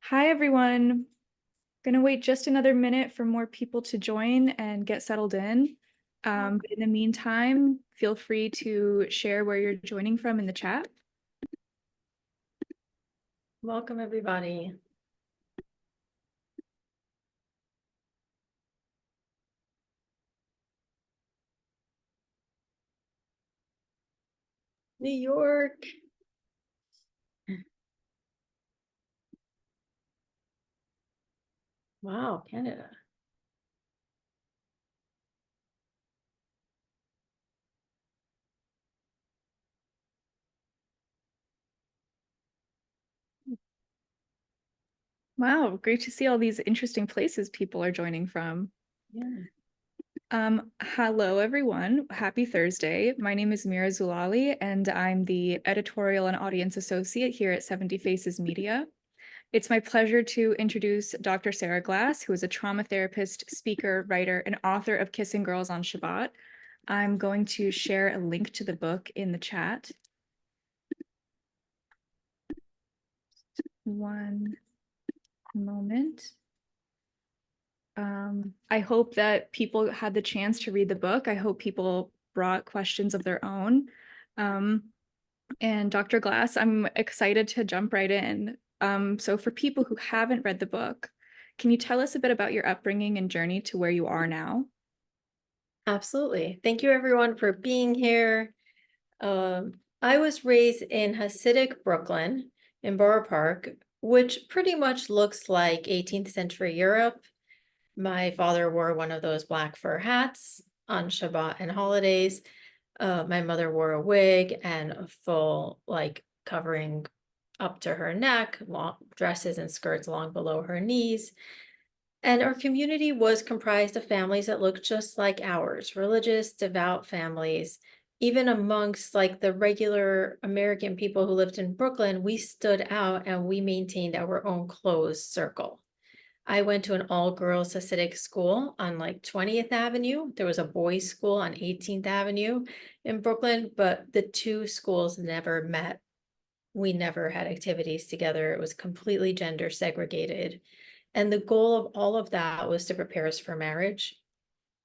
Hi, everyone. Gonna wait just another minute for more people to join and get settled in. But in the meantime, feel free to share where you're joining from in the chat. Welcome, everybody. New York. Wow, Canada. Wow, great to see all these interesting places people are joining from. Yeah. Hello, everyone. Happy Thursday. My name is Mira Zulali, and I'm the editorial and audience associate here at 70 Faces Media. It's my pleasure to introduce Dr. Sara Glass, who is a trauma therapist, speaker, writer, and author of Kissing Girls on Shabbat. I'm going to share a link to the book in the chat. One moment. I hope that people had the chance to read the book. I hope people brought questions of their own. And Dr. Glass, I'm excited to jump right in. So for people who haven't read the book, can you tell us a bit about your upbringing and journey to where you are now? Absolutely. Thank you, everyone, for being here. I was raised in Hasidic Brooklyn in Borough Park, which pretty much looks like 18th century Europe. My father wore one of those black fur hats on Shabbat and holidays. My mother wore a wig and a full, covering up to her neck, long dresses and skirts long below her knees. And our community was comprised of families that looked just like ours, religious, devout families. Even amongst the regular American people who lived in Brooklyn, we stood out and we maintained our own closed circle. I went to an all-girls Hasidic school on 20th Avenue. There was a boys' school on 18th Avenue in Brooklyn, but the two schools never met. We never had activities together. It was completely gender segregated. And the goal of all of that was to prepare us for marriage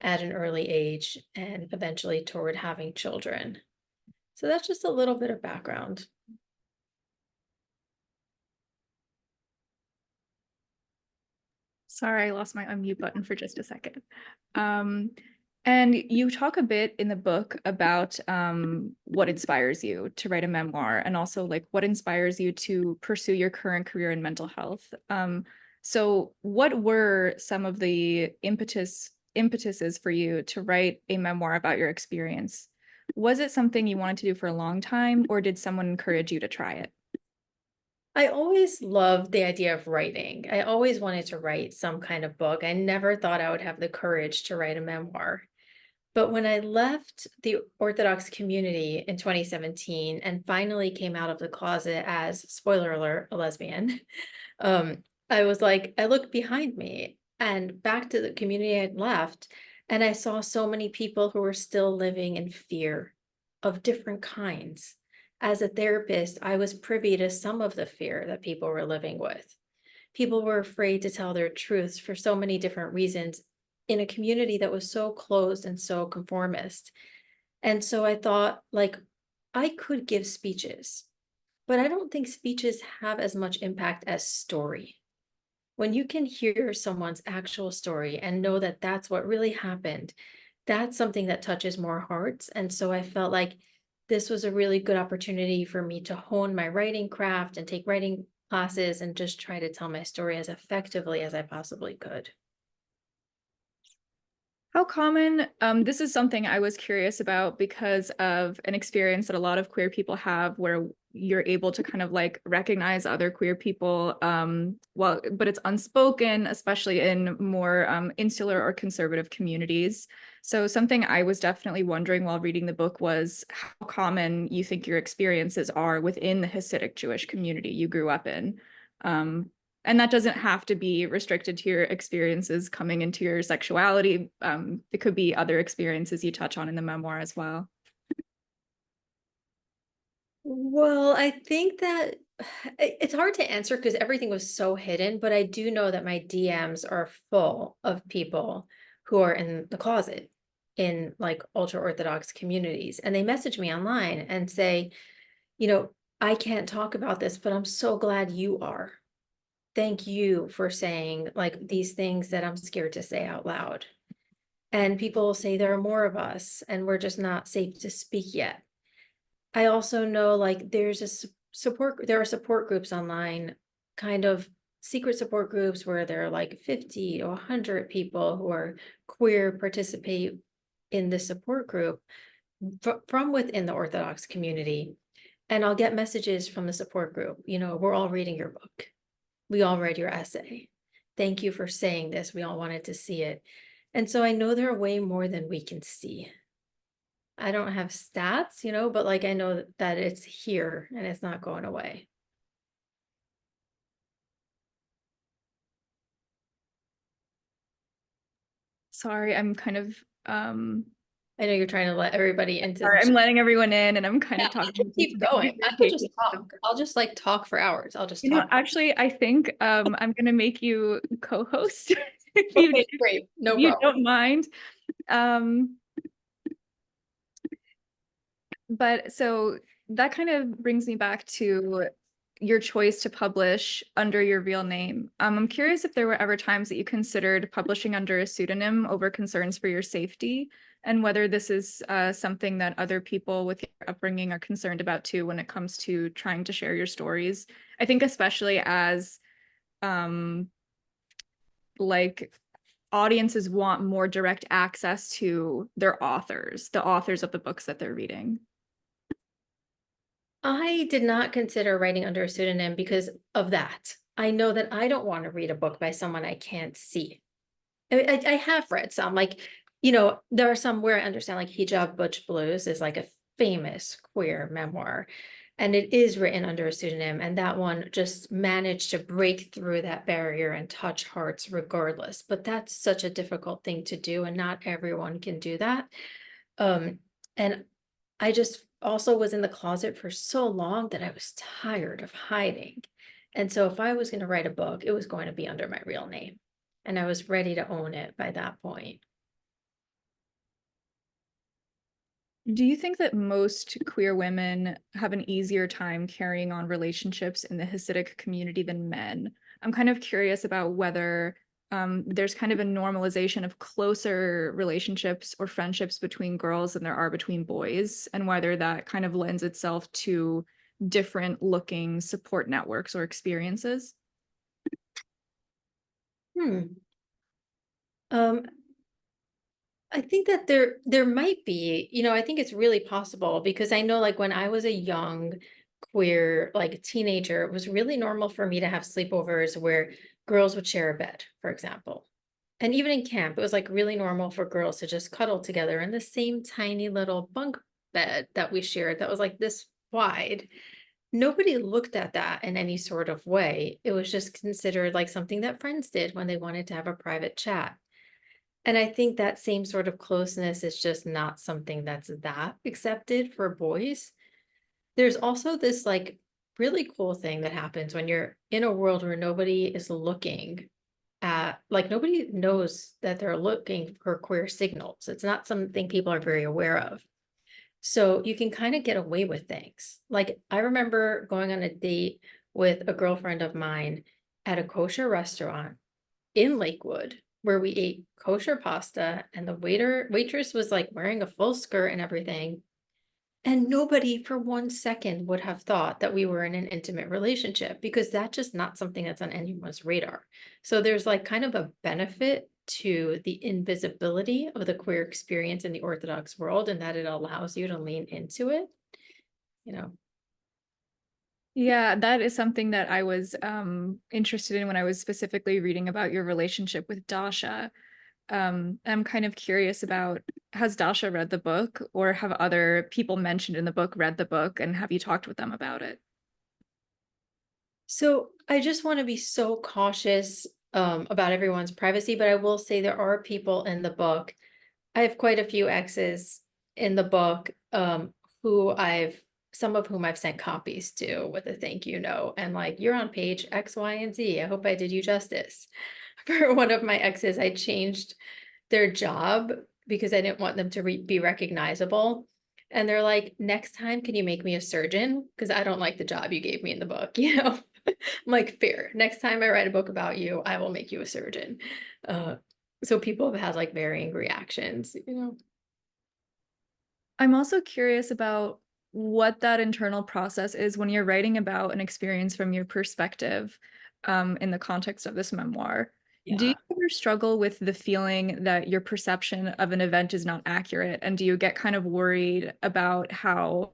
at an early age and eventually toward having children. So that's just a little bit of background. Sorry, I lost my unmute button for just a second. And you talk a bit in the book about what inspires you to write a memoir and also what inspires you to pursue your current career in mental health. So what were some of the impetuses for you to write a memoir about your experience? Was it something you wanted to do for a long time, or did someone encourage you to try it? I always loved the idea of writing. I always wanted to write some kind of book. I never thought I would have the courage to write a memoir. But when I left the Orthodox community in 2017 and finally came out of the closet as, spoiler alert, a lesbian, I was I looked behind me and back to the community I'd left, and I saw so many people who were still living in fear of different kinds. As a therapist, I was privy to some of the fear that people were living with. People were afraid to tell their truths for so many different reasons in a community that was so closed and so conformist. And so I thought, I could give speeches, but I don't think speeches have as much impact as story. When you can hear someone's actual story and know that that's what really happened, that's something that touches more hearts. And so I felt like this was a really good opportunity for me to hone my writing craft and take writing classes and just try to tell my story as effectively as I possibly could. How common, this is something I was curious about because of an experience that a lot of queer people have where you're able to kind of recognize other queer people, but it's unspoken, especially in more insular or conservative communities. So something I was definitely wondering while reading the book was how common you think your experiences are within the Hasidic Jewish community you grew up in. And that doesn't have to be restricted to your experiences coming into your sexuality. It could be other experiences you touch on in the memoir as well. Well, I think that it's hard to answer because everything was so hidden, but I do know that my DMs are full of people who are in the closet in like ultra Orthodox communities. And they message me online and say, you know, I can't talk about this, but I'm so glad you are. Thank you for saying like these things that I'm scared to say out loud. And people say there are more of us and we're just not safe to speak yet. I also know like there's a support, there are support groups online, kind of secret support groups where there are like 50 or 100 people who are queer participate in this support group from within the Orthodox community. And I'll get messages from the support group, you know, we're all reading your book. We all read your essay. Thank you for saying this. We all wanted to see it. And so I know there are way more than we can see. I don't have stats, you know, but like I know that it's here and it's not going away. Sorry, I'm kind of I know you're trying to let everybody into sorry, the I'm chat. letting everyone in and I'm kind Yeah, of I talking can to keep thank you going. for I your could just patience. talk. I'll just like talk for hours. I'll just You know, talk. actually, I think I'm gonna make you co-host Okay, great. if No you problem. don't mind. Um, but so that kind of brings me back to your choice to publish under your real name. I'm curious if there were ever times that you considered publishing under a pseudonym over concerns for your safety, and whether this is something that other people with your upbringing are concerned about too when it comes to trying to share your stories. I think especially as um, like audiences want more direct access to their authors, the authors of the books that they're reading. I did not consider writing under a pseudonym because of that. I know that I don't want to read a book by someone I can't see. I have read some, like, you know, there are some where I understand, like Hijab Butch Blues is like a famous queer memoir, and it is written under a pseudonym, and that one just managed to break through that barrier and touch hearts regardless. But that's such a difficult thing to do, and not everyone can do that. And I just also was in the closet for so long that I was tired of hiding. And so if I was going to write a book, it was going to be under my real name. And I was ready to own it by that point. Do you think that most queer women have an easier time carrying on relationships in the Hasidic community than men? I'm kind of curious about whether there's kind of a normalization of closer relationships or friendships between girls than there are between boys, and whether that kind of lends itself to different looking support networks or experiences. Hmm. Um, I think that there might be, you know, I think it's really possible because I know like when I was a young queer like teenager, it was really normal for me to have sleepovers where girls would share a bed, for example. And even in camp, it was like really normal for girls to just cuddle together in the same tiny little bunk bed that we shared that was like this wide. Nobody looked at that in any sort of way. It was just considered like something that friends did when they wanted to have a private chat. And I think that same sort of closeness is just not something that's that accepted for boys. There's also this like really cool thing that happens when you're in a world where nobody is looking at, like, nobody knows that they're looking for queer signals. It's not something people are very aware of. So you can kind of get away with things. Like, I remember going on a date with a girlfriend of mine at a kosher restaurant in Lakewood where we ate kosher pasta and the waitress was like wearing a full skirt and everything. And nobody for 1 second would have thought that we were in an intimate relationship because that's just not something that's on anyone's radar. So there's like kind of a benefit to the invisibility of the queer experience in the Orthodox world and that it allows you to lean into it, you know. Yeah, that is something that I was interested in when I was specifically reading about your relationship with Dasha. I'm kind of curious about, has Dasha read the book, or have other people mentioned in the book read the book, and have you talked with them about it? So I just want to be so cautious about everyone's privacy, but I will say there are people in the book. I have quite a few exes in the book who I've some of whom I've sent copies to with a thank you note, and like, you're on page X, Y, and Z. I hope I did you justice. For one of my exes, I changed their job because I didn't want them to be recognizable. And they're like, next time, can you make me a surgeon? Because I don't like the job you gave me in the book, you know? I'm like, fair. Next time I write a book about you, I will make you a surgeon. Uh, so people have had like varying reactions, you know? I'm also curious about what that internal process is when you're writing about an experience from your perspective, in the context of this memoir. Do you Yeah. ever struggle with the feeling that your perception of an event is not accurate? And do you get kind of worried about how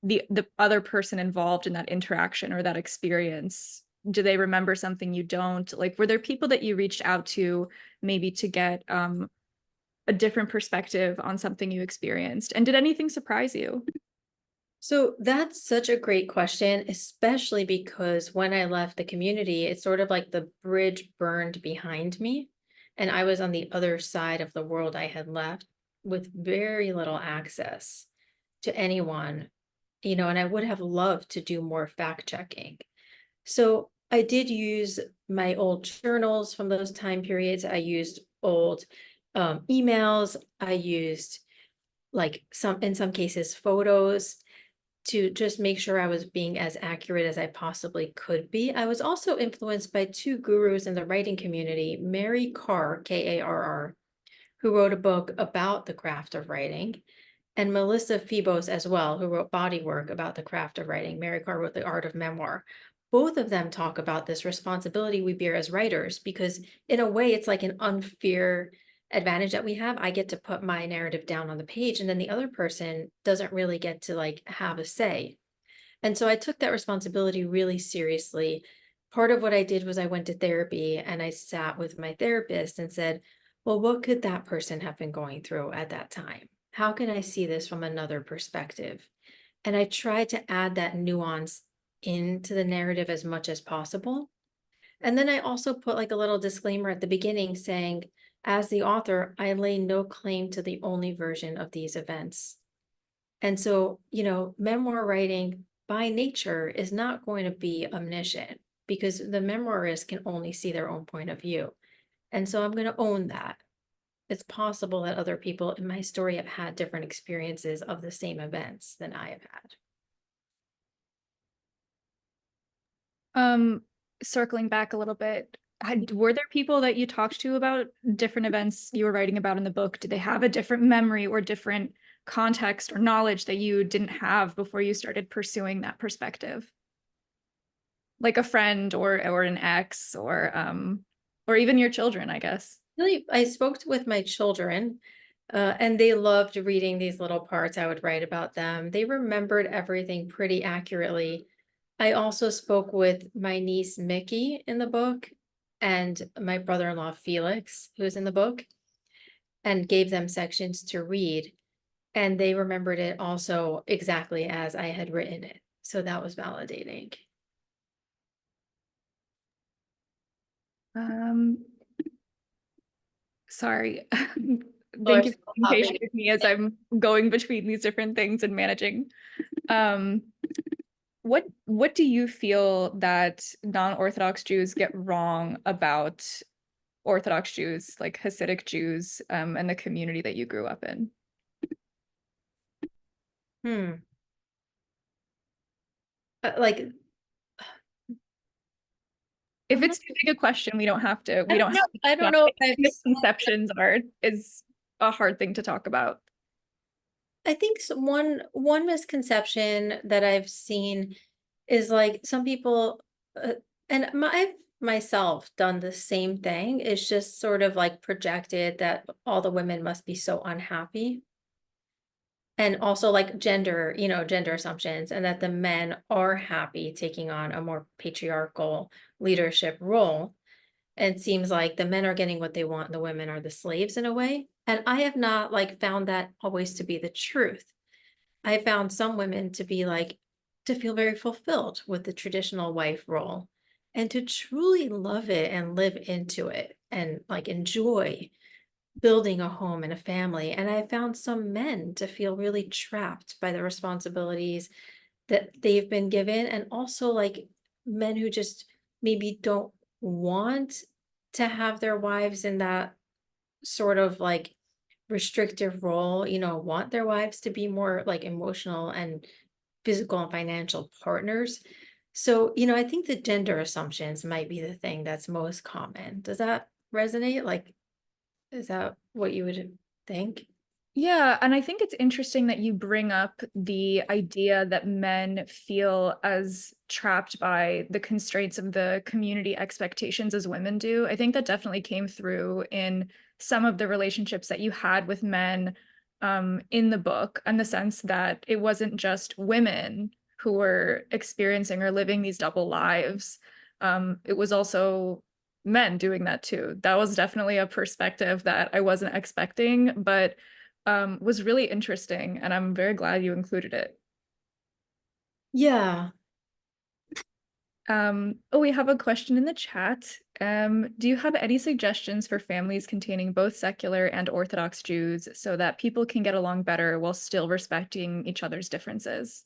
the other person involved in that interaction or that experience, do they remember something you don't? Like, were there people that you reached out to maybe to get a different perspective on something you experienced? And did anything surprise you? So that's such a great question, especially because when I left the community, it's sort of like the bridge burned behind me. And I was on the other side of the world I had left with very little access to anyone, you know, and I would have loved to do more fact checking. So I did use my old journals from those time periods. I used old emails. I used like in some cases, photos to just make sure I was being as accurate as I possibly could be. I was also influenced by two gurus in the writing community, Mary Karr, Karr, who wrote a book about the craft of writing, and Melissa Phoebos as well, who wrote body work about the craft of writing. Mary Karr wrote The Art of Memoir. Both of them talk about this responsibility we bear as writers, because in a way, it's like an unfair advantage that we have. I get to put my narrative down on the page, and then the other person doesn't really get to like have a say. And so I took that responsibility really seriously. Part of what I did was I went to therapy and I sat with my therapist and said, well, what could that person have been going through at that time? How can I see this from another perspective? And I tried to add that nuance into the narrative as much as possible. And then I also put like a little disclaimer at the beginning saying, as the author, I lay no claim to the only version of these events. And so, you know, memoir writing by nature is not going to be omniscient because the memoirist can only see their own point of view. And so I'm going to own that. It's possible that other people in my story have had different experiences of the same events than I have had. Um, Circling back a little bit, were there people that you talked to about different events you were writing about in the book? Did they have a different memory or different context or knowledge that you didn't have before you started pursuing that perspective? Like a friend or an ex or even your children, I guess. Really, I spoke with my children, and they loved reading these little parts I would write about them. They remembered everything pretty accurately. I also spoke with my niece Mickey in the book and my brother-in-law Felix, who's in the book, and gave them sections to read. And they remembered it also exactly as I had written it. So that was validating. Um, Sorry. People are Thank you for still being popping patient with me as I'm going between these different things and managing. Um, what do you feel that non-Orthodox Jews get wrong about Orthodox Jews, like Hasidic Jews, and the community that you grew up in? in. Like, If I'm it's not, too big a question, we don't have to. I We don't don't know. have to. I don't Yeah, know if I've misconceptions are is a hard thing to talk about. I think one misconception that I've seen is like some people, and I've myself done the same thing. It's just sort of like projected that all the women must be so unhappy, and also like gender, you know, gender assumptions, and that the men are happy taking on a more patriarchal leadership role. And it seems like the men are getting what they want, and the women are the slaves in a way. And I have not like found that always to be the truth. I found some women to be like, to feel very fulfilled with the traditional wife role and to truly love it and live into it and like enjoy building a home and a family. And I found some men to feel really trapped by the responsibilities that they've been given, and also like men who just maybe don't want to have their wives in that sort of like restrictive role, want their wives to be more like emotional and physical and financial partners. So, I think the gender assumptions might be the thing that's most common. Does that resonate? Like, is that what you would think? Yeah, and I think it's interesting that you bring up the idea that men feel as trapped by the constraints of the community expectations as women do. I think that definitely came through in some of the relationships that you had with men in the book, and the sense that it wasn't just women who were experiencing or living these double lives. It was also men doing that too. That was definitely a perspective that I wasn't expecting, but was really interesting, and I'm very glad you included it. Yeah. Oh, we have a question in the chat. Do you have any suggestions for families containing both secular and Orthodox Jews so that people can get along better while still respecting each other's differences?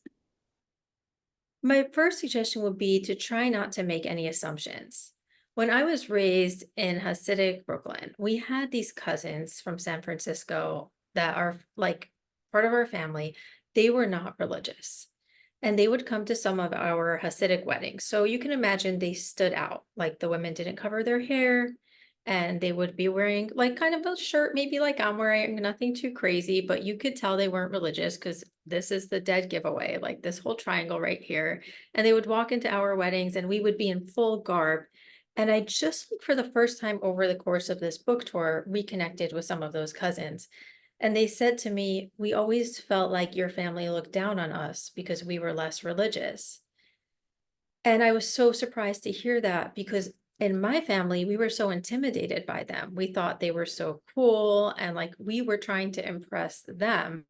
My first suggestion would be to try not to make any assumptions. When I was raised in Hasidic Brooklyn, we had these cousins from San Francisco that are like part of our family. They were not religious, and they would come to some of our Hasidic weddings. So you can imagine they stood out. Like the women didn't cover their hair, and they would be wearing like kind of a shirt, maybe like I'm wearing, nothing too crazy, but you could tell they weren't religious because this is the dead giveaway, like this whole triangle right here. And they would walk into our weddings and we would be in full garb. And I just, for the first time over the course of this book tour, reconnected with some of those cousins. And they said to me, we always felt like your family looked down on us because we were less religious. And I was so surprised to hear that because in my family, we were so intimidated by them. We thought they were so cool and like we were trying to impress them,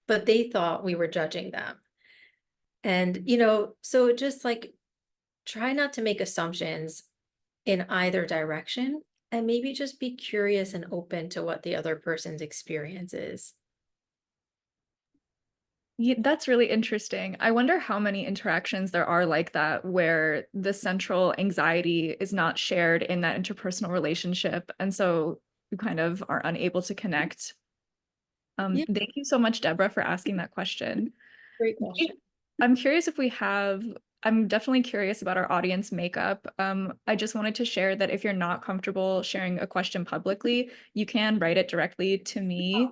but they thought we were judging them. And, so just like try not to make assumptions in either direction, and maybe just be curious and open to what the other person's experience is. Yeah, that's really interesting. I wonder how many interactions there are like that where the central anxiety is not shared in that interpersonal relationship, and so you kind of are unable to connect. Yeah, Thank you so much, Deborah, for asking that question. great question. I'm curious if we have, I'm definitely curious about our audience makeup. I just wanted to share that if you're not comfortable sharing a question publicly, you can write it directly to me.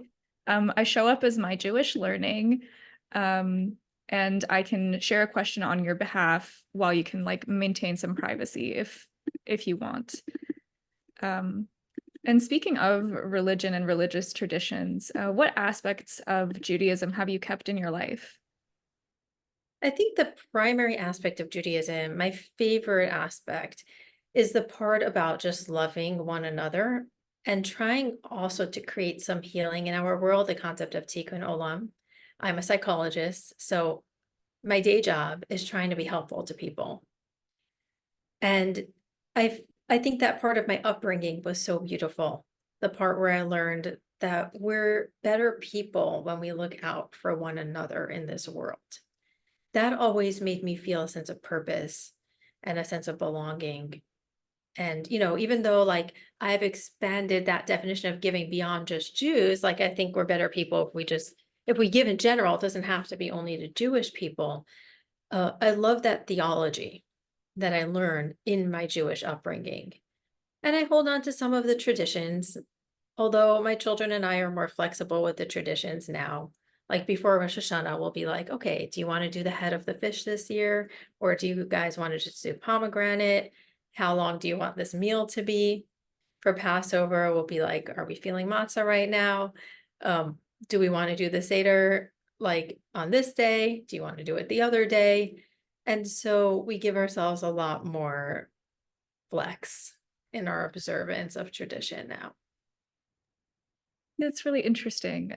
I show up as My Jewish Learning, um, and I can share a question on your behalf while you can like maintain some privacy if you want. Um, and speaking of religion and religious traditions, what aspects of Judaism have you kept in your life? I think the primary aspect of Judaism, my favorite aspect, is the part about just loving one another and trying also to create some healing in our world, the concept of tikkun olam. I'm a psychologist, so my day job is trying to be helpful to people. And I think that part of my upbringing was so beautiful. The part where I learned that we're better people when we look out for one another in this world. That always made me feel a sense of purpose and a sense of belonging. And, even though like I've expanded that definition of giving beyond just Jews, like I think we're better people if we give in general, it doesn't have to be only to Jewish people. I love that theology that I learned in my Jewish upbringing. And I hold on to some of the traditions, although my children and I are more flexible with the traditions now. Like before Rosh Hashanah, we'll be like, okay, do you want to do the head of the fish this year? Or do you guys want to just do pomegranate? How long do you want this meal to be? For Passover, we'll be like, are we feeling matzah right now? Um, do we want to do the Seder like on this day? Do you want to do it the other day? And so we give ourselves a lot more flex in our observance of tradition now. That's really interesting.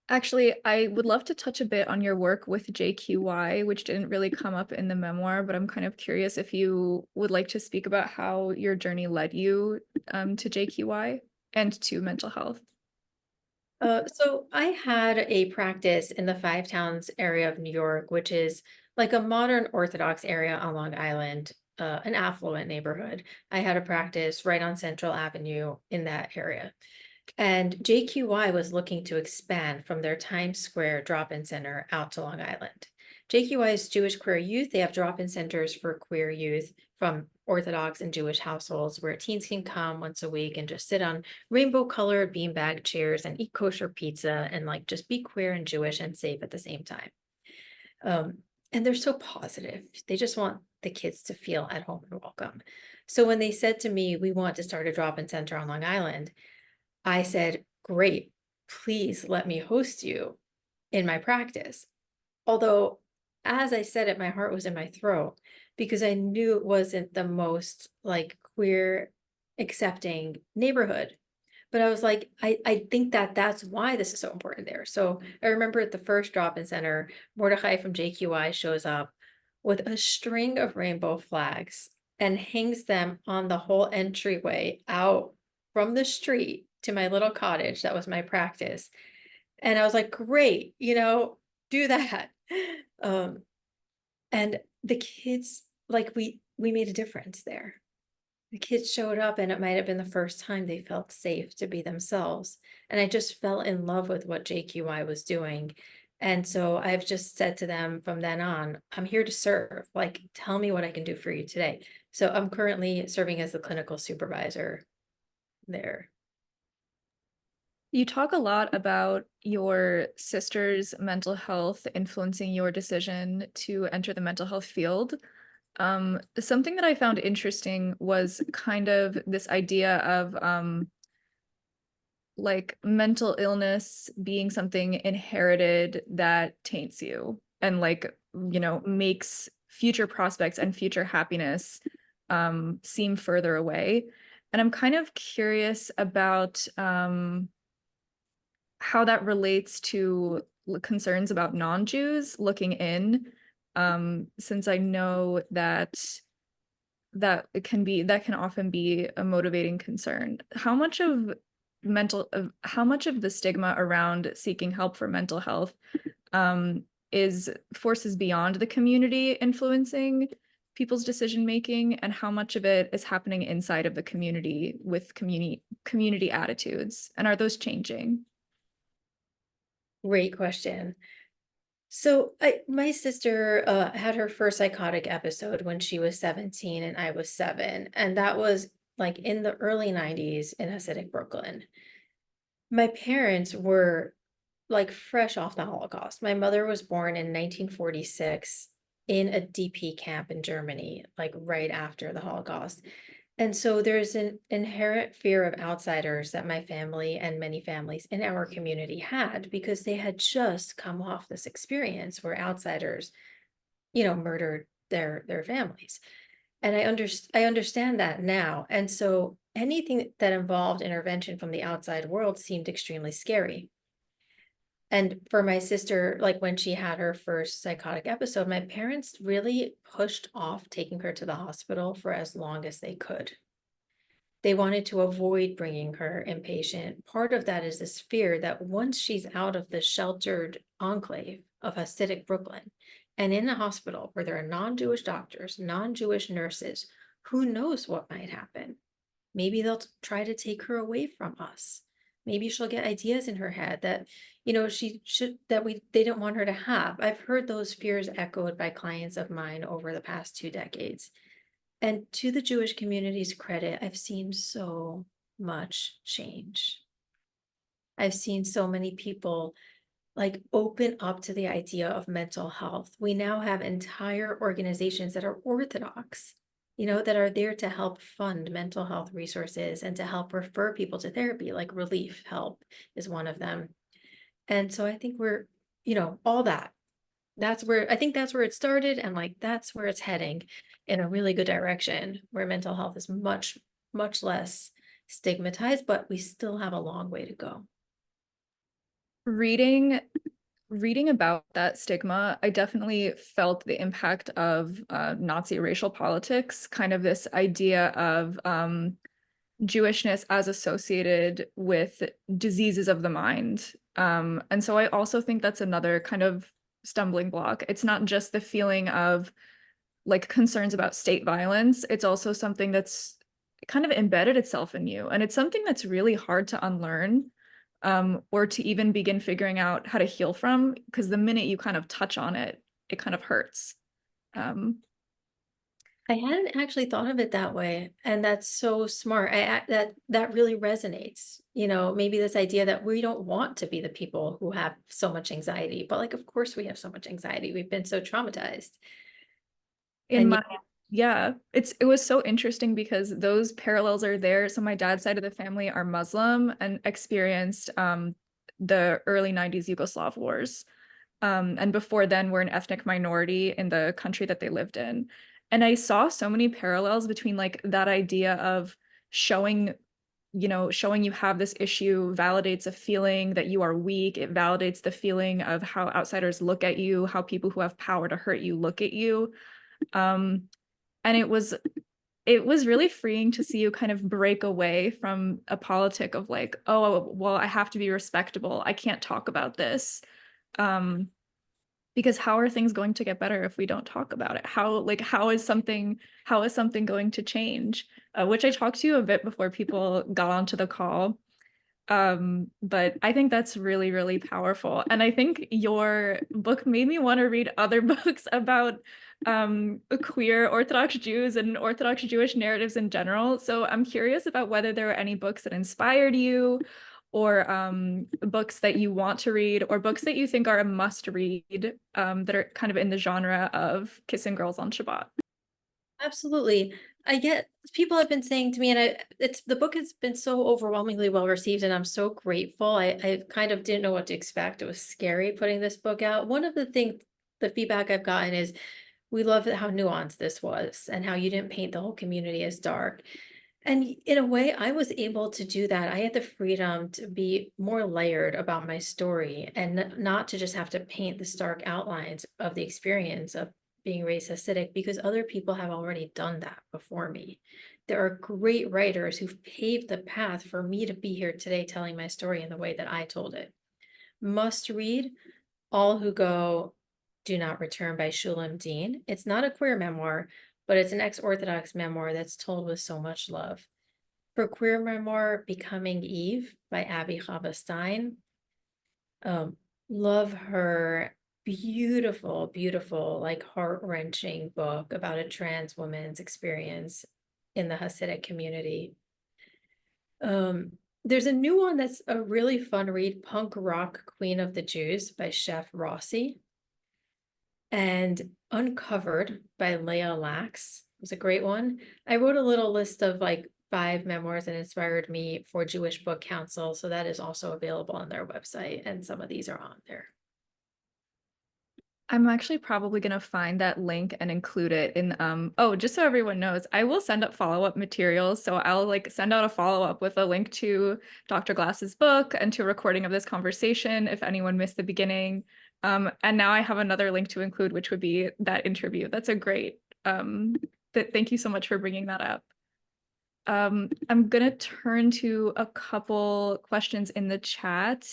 Actually, I would love to touch a bit on your work with JQY, which didn't really come up in the memoir, but I'm kind of curious if you would like to speak about how your journey led you to JQY and to mental health. So I had a practice in the Five Towns area of New York, which is like a modern Orthodox area on Long Island, an affluent neighborhood. I had a practice right on Central Avenue in that area. And JQY was looking to expand from their Times Square drop-in center out to Long Island. JQY is Jewish queer youth. They have drop-in centers for queer youth from Orthodox and Jewish households where teens can come once a week and just sit on rainbow-colored beanbag chairs and eat kosher pizza and like just be queer and Jewish and safe at the same time. Um, and they're so positive. They just want the kids to feel at home and welcome. So when they said to me, we want to start a drop-in center on Long Island, I said, great, please let me host you in my practice. Although, as I said it, my heart was in my throat because I knew it wasn't the most like queer accepting neighborhood. But I was like, I think that that's why this is so important there. So I remember at the first drop-in center, Mordechai from JQI shows up with a string of rainbow flags and hangs them on the whole entryway out from the street to my little cottage. That was my practice. And I was like, great, do that. Um, and the kids, like we made a difference there. The kids showed up and it might have been the first time they felt safe to be themselves. And I just fell in love with what JQI was doing. And so I've just said to them from then on, I'm here to serve. Like, tell me what I can do for you today. So I'm currently serving as the clinical supervisor there. You talk a lot about your sister's mental health influencing your decision to enter the mental health field. Something that I found interesting was kind of this idea of like mental illness being something inherited that taints you and like, makes future prospects and future happiness seem further away. And I'm kind of curious about how that relates to concerns about non-Jews looking in, since I know that that can often be a motivating concern. How much of the stigma around seeking help for mental health is forces beyond the community influencing people's decision making, and how much of it is happening inside of the community with community attitudes, and are those changing? Great question. So my sister had her first psychotic episode when she was 17 and I was 7. And that was like in the early 90s in Hasidic Brooklyn. My parents were like fresh off the Holocaust. My mother was born in 1946 in a DP camp in Germany, like right after the Holocaust. And so there's an inherent fear of outsiders that my family and many families in our community had because they had just come off this experience where outsiders, murdered their families. And I understand that now. And so anything that involved intervention from the outside world seemed extremely scary. And for my sister, like when she had her first psychotic episode, my parents really pushed off taking her to the hospital for as long as they could. They wanted to avoid bringing her inpatient. Part of that is this fear that once she's out of the sheltered enclave of Hasidic Brooklyn and in a hospital where there are non-Jewish doctors, non-Jewish nurses, who knows what might happen? Maybe they'll try to take her away from us. Maybe she'll get ideas in her head that, she should, that they don't want her to have. I've heard those fears echoed by clients of mine over the past 2 decades. And to the Jewish community's credit, I've seen so much change. I've seen so many people like open up to the idea of mental health. We now have entire organizations that are Orthodox, that are there to help fund mental health resources and to help refer people to therapy, like Relief Help is one of them. And so I think we're, all that. I think that's where it started, and like that's where it's heading in a really good direction, where mental health is much, much less stigmatized, but we still have a long way to go. Reading about that stigma, I definitely felt the impact of Nazi racial politics, kind of this idea of Jewishness as associated with diseases of the mind. And so I also think that's another kind of stumbling block. It's not just the feeling of like concerns about state violence, it's also something that's kind of embedded itself in you. And it's something that's really hard to unlearn, or to even begin figuring out how to heal from, because the minute you kind of touch on it, it kind of hurts. Um, I hadn't actually thought of it that way, and that's so smart. That really resonates. Maybe this idea that we don't want to be the people who have so much anxiety, but like, of course, we have so much anxiety. We've been so traumatized, in and my Yeah, it was so interesting because those parallels are there. So my dad's side of the family are Muslim and experienced the early 90s Yugoslav wars. And before then were an ethnic minority in the country that they lived in. And I saw so many parallels between like that idea of showing, showing you have this issue validates a feeling that you are weak. It validates the feeling of how outsiders look at you, how people who have power to hurt you look at you. Um, and it was really freeing to see you kind of break away from a politic of like, oh, well, I have to be respectable. I can't talk about this. Um, because how are things going to get better if we don't talk about it? How is something going to change? Which I talked to you a bit before people got onto the call. But I think that's really, really powerful. And I think your book made me want to read other books about queer Orthodox Jews and Orthodox Jewish narratives in general. So I'm curious about whether there are any books that inspired you, or books that you want to read, or books that you think are a must read, that are kind of in the genre of kissing girls on Shabbat. absolutely. I get people have been saying to me, and it's the book has been so overwhelmingly well received, and I'm so grateful. I kind of didn't know what to expect. It was scary putting this book out. One of the feedback I've gotten is we love how nuanced this was and how you didn't paint the whole community as dark. And in a way, I was able to do that. I had the freedom to be more layered about my story and not to just have to paint the stark outlines of the experience of being raised Hasidic, because other people have already done that before me. There are great writers who've paved the path for me to be here today telling my story in the way that I told it. Must read All Who Go Do Not Return by Shulam Dean. It's not a queer memoir, but it's an ex-Orthodox memoir that's told with so much love. For queer memoir, Becoming Eve by Abby Chava Stein. Love her beautiful, beautiful, like heart-wrenching book about a trans woman's experience in the Hasidic community. There's a new one that's a really fun read, Punk Rock Queen of the Jews by Chef Rossi. And Uncovered by Leah Lax was a great one. I wrote a little list of like 5 memoirs that inspired me for Jewish Book Council. So that is also available on their website, and some of these are on there. I'm actually probably going to find that link and include it in oh, just so everyone knows, I will send up follow-up materials. So I'll like send out a follow-up with a link to Dr. Glass's book and to a recording of this conversation if anyone missed the beginning. And now I have another link to include, which would be that interview. That's a great thank you so much for bringing that up. I'm gonna turn to a couple questions in the chat.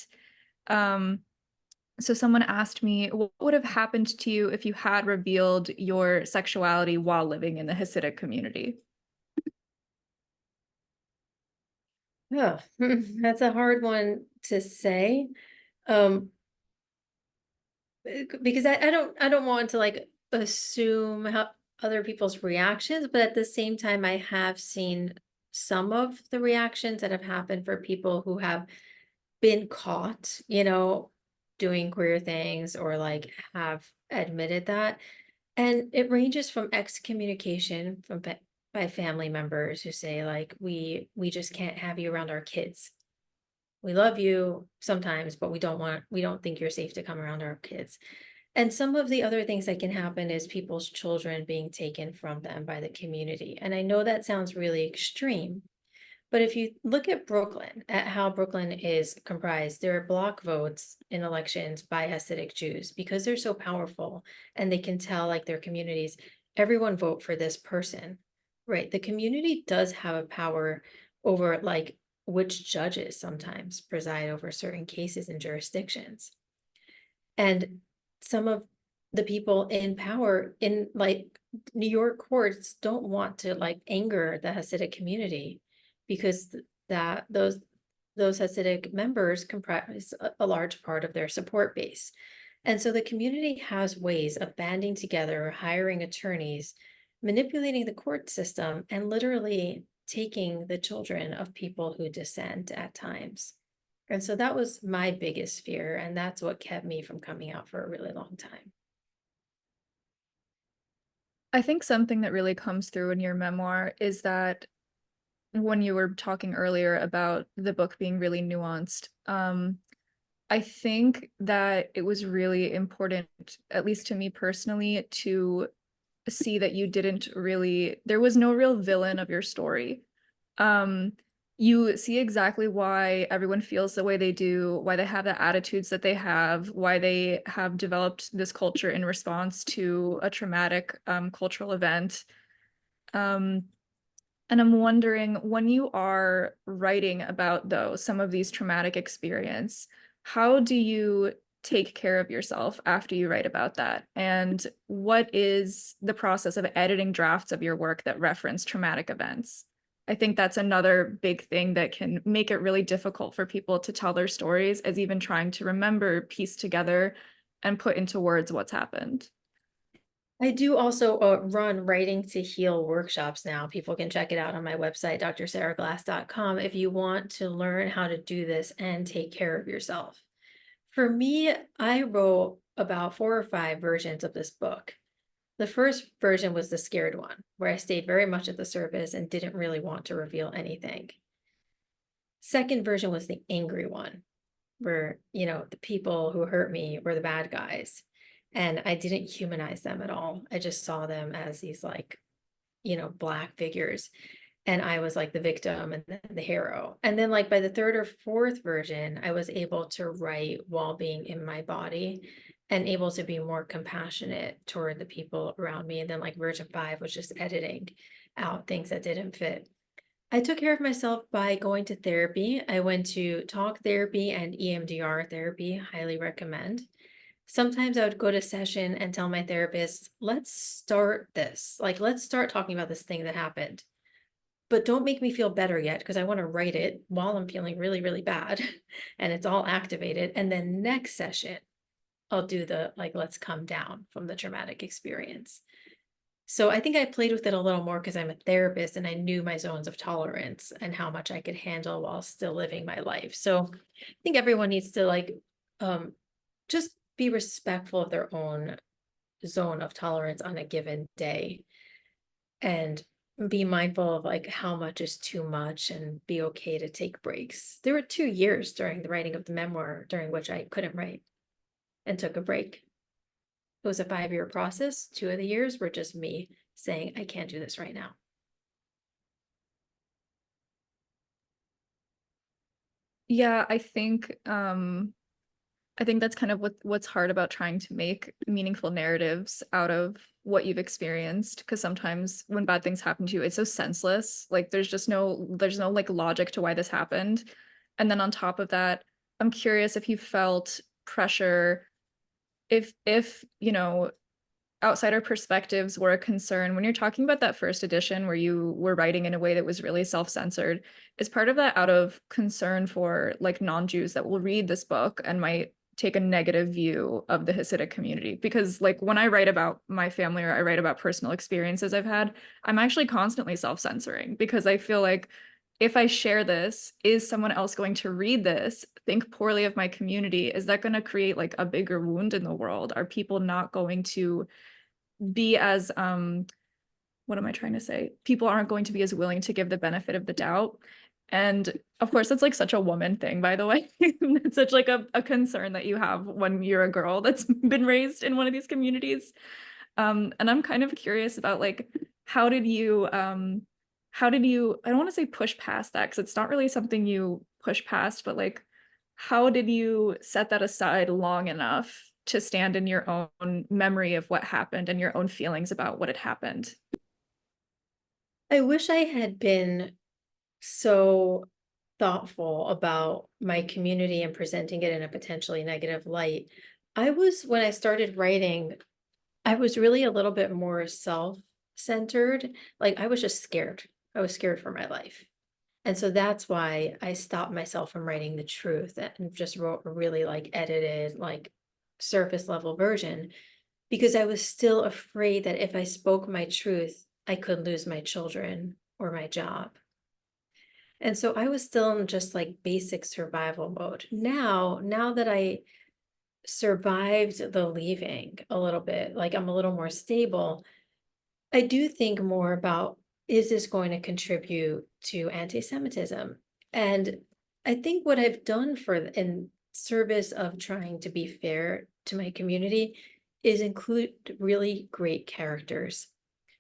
So someone asked me, what would have happened to you if you had revealed your sexuality while living in the Hasidic community? Oh, that's a hard one to say. Um, because I don't want to like assume how other people's reactions, but at the same time, I have seen some of the reactions that have happened for people who have been caught, doing queer things or like have admitted that. And it ranges from excommunication by family members who say like we just can't have you around our kids. We love you sometimes, but we don't think you're safe to come around our kids. And some of the other things that can happen is people's children being taken from them by the community. And I know that sounds really extreme, but if you look at Brooklyn, at how Brooklyn is comprised, there are block votes in elections by Hasidic Jews because they're so powerful and they can tell like their communities, everyone vote for this person, right? The community does have a power over like which judges sometimes preside over certain cases and jurisdictions. And some of the people in power in like New York courts don't want to like anger the Hasidic community, because that those Hasidic members comprise a large part of their support base. And so the community has ways of banding together, hiring attorneys, manipulating the court system, and literally taking the children of people who dissent at times. And so that was my biggest fear, and that's what kept me from coming out for a really long time. I think something that really comes through in your memoir is that when you were talking earlier about the book being really nuanced, I think that it was really important, at least to me personally, to see that you didn't really, there was no real villain of your story. Um, you see exactly why everyone feels the way they do, why they have the attitudes that they have, why they have developed this culture in response to a traumatic cultural event. Um, and I'm wondering, when you are writing about those, some of these traumatic experience, how do you take care of yourself after you write about that? And what is the process of editing drafts of your work that reference traumatic events? I think that's another big thing that can make it really difficult for people to tell their stories, as even trying to remember, piece together, and put into words what's happened. I do also run Writing to Heal workshops now. People can check it out on my website, drsaraglass.com, if you want to learn how to do this and take care of yourself. For me, I wrote about 4 or 5 versions of this book. The first version was the scared one, where I stayed very much at the surface and didn't really want to reveal anything. Second version was the angry one, where, the people who hurt me were the bad guys. And I didn't humanize them at all. I just saw them as these like, black figures. And I was like the victim and the hero. And then like by the third or fourth version, I was able to write while being in my body and able to be more compassionate toward the people around me. And then like version 5 was just editing out things that didn't fit. I took care of myself by going to therapy. I went to talk therapy and EMDR therapy, highly recommend. Sometimes I would go to session and tell my therapist, let's start this. Like, let's start talking about this thing that happened. But don't make me feel better yet, because I want to write it while I'm feeling really, really bad and it's all activated. And then next session, I'll do the like, let's come down from the traumatic experience. So I think I played with it a little more because I'm a therapist and I knew my zones of tolerance and how much I could handle while still living my life. So I think everyone needs to like just be respectful of their own zone of tolerance on a given day and be mindful of like how much is too much and be okay to take breaks. There were 2 years during the writing of the memoir during which I couldn't write and took a break. It was a 5-year process. 2 of the years were just me saying, I can't do this right now. Yeah, I think that's kind of what's hard about trying to make meaningful narratives out of what you've experienced, because sometimes when bad things happen to you, it's so senseless. Like there's no like logic to why this happened. And then on top of that, I'm curious if you felt pressure, if, outsider perspectives were a concern when you're talking about that first edition where you were writing in a way that was really self-censored. Is part of that out of concern for like non-Jews that will read this book and might take a negative view of the Hasidic community? Because like when I write about my family or I write about personal experiences I've had, I'm actually constantly self-censoring because I feel like if I share this, is someone else going to read this, think poorly of my community? Is that going to create like a bigger wound in the world? Are people not going to be as what am I trying to say? People aren't going to be as willing to give the benefit of the doubt. And of course, that's like such a woman thing, by the way. It's such like a concern that you have when you're a girl that's been raised in one of these communities. And I'm kind of curious about like how did you, I don't want to say push past that because it's not really something you push past, but like how did you set that aside long enough to stand in your own memory of what happened and your own feelings about what had happened? I wish I had been so thoughtful about my community and presenting it in a potentially negative light. When I started writing, I was really a little bit more self-centered. Like I was just scared. I was scared for my life. And so that's why I stopped myself from writing the truth and just wrote a really like edited, like surface level version, because I was still afraid that if I spoke my truth, I could lose my children or my job. And so I was still in just like basic survival mode. Now that I survived the leaving a little bit, like I'm a little more stable, I do think more about, is this going to contribute to anti-Semitism? And I think what I've done in service of trying to be fair to my community is include really great characters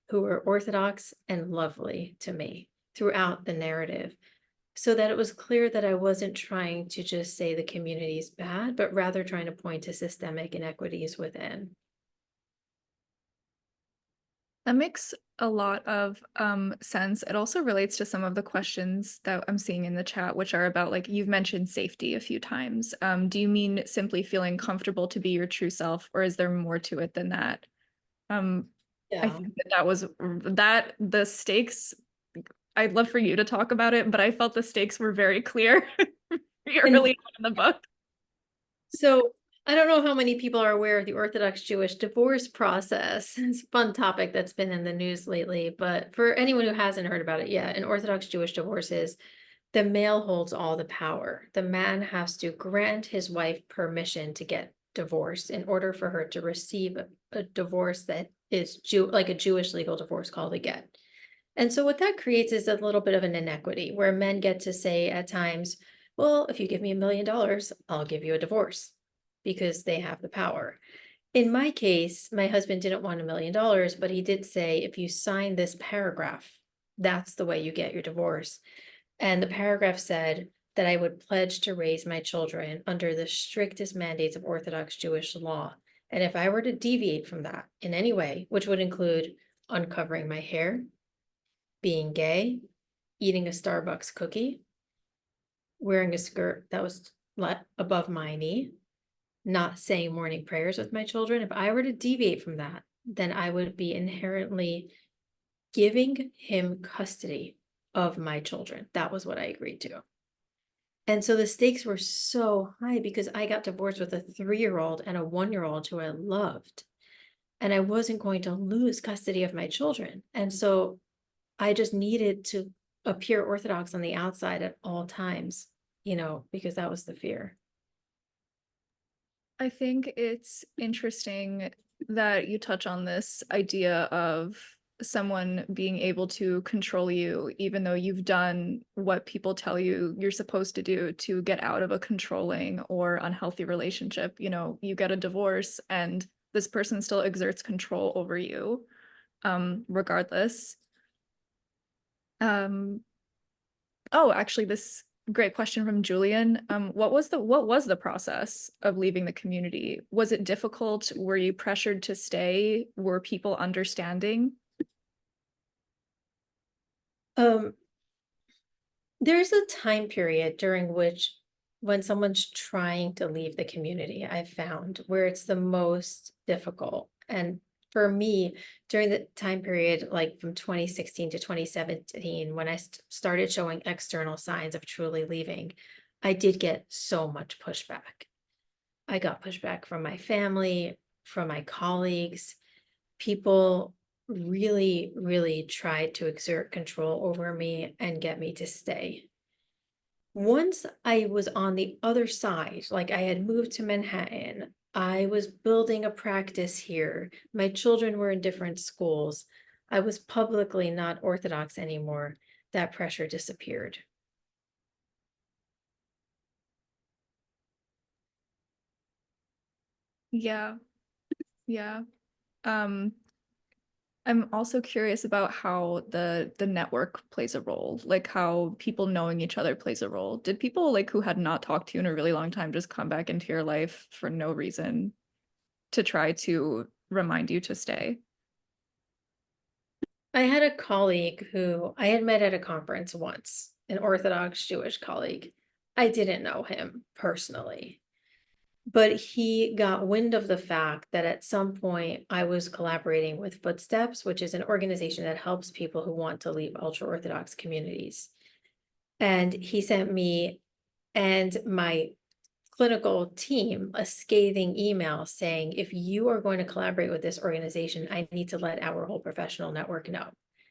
who are Orthodox and lovely to me throughout the narrative, so that it was clear that I wasn't trying to just say the community is bad, but rather trying to point to systemic inequities within. That makes a lot of sense. It also relates to some of the questions that I'm seeing in the chat, which are about like you've mentioned safety a few times. Do you mean simply feeling comfortable to be your true self, or is there more to it than that? Um, I Yeah. think that was that the stakes. I'd love for you to talk about it, but I felt the stakes were very clear pretty And early on in the book. so I don't know how many people are aware of the Orthodox Jewish divorce process. It's a fun topic that's been in the news lately, but for anyone who hasn't heard about it yet, in Orthodox Jewish divorces, the male holds all the power. The man has to grant his wife permission to get divorced in order for her to receive a divorce that is like a Jewish legal divorce called a get. And so what that creates is a little bit of an inequity where men get to say at times, well, if you give me $1 million, I'll give you a divorce because they have the power. In my case, my husband didn't want $1 million, but he did say, if you sign this paragraph, that's the way you get your divorce. And the paragraph said that I would pledge to raise my children under the strictest mandates of Orthodox Jewish law. And if I were to deviate from that in any way, which would include uncovering my hair, being gay, eating a Starbucks cookie, wearing a skirt that was above my knee, not saying morning prayers with my children, if I were to deviate from that, then I would be inherently giving him custody of my children. That was what I agreed to. And so the stakes were so high because I got divorced with a 3-year-old and a 1-year-old who I loved. And I wasn't going to lose custody of my children. And so I just needed to appear Orthodox on the outside at all times, because that was the fear. I think it's interesting that you touch on this idea of someone being able to control you, even though you've done what people tell you you're supposed to do to get out of a controlling or unhealthy relationship. You get a divorce and this person still exerts control over you, regardless. Um, oh, actually, this great question from Julian. What was the process of leaving the community? Was it difficult? Were you pressured to stay? Were people understanding? Um, there's a time period during which when someone's trying to leave the community, I've found where it's the most difficult. And for me, during the time period, like from 2016 to 2017, when I started showing external signs of truly leaving, I did get so much pushback. I got pushback from my family, from my colleagues. People really, really tried to exert control over me and get me to stay. Once I was on the other side, like I had moved to Manhattan, I was building a practice here. My children were in different schools. I was publicly not Orthodox anymore. That pressure disappeared. Yeah, yeah. Um, I'm also curious about how the network plays a role, like how people knowing each other plays a role. Did people like who had not talked to you in a really long time just come back into your life for no reason to try to remind you to stay? I had a colleague who I had met at a conference once, an Orthodox Jewish colleague. I didn't know him personally, but he got wind of the fact that at some point I was collaborating with Footsteps, which is an organization that helps people who want to leave ultra-Orthodox communities. And he sent me and my clinical team a scathing email saying, if you are going to collaborate with this organization, I need to let our whole professional network know.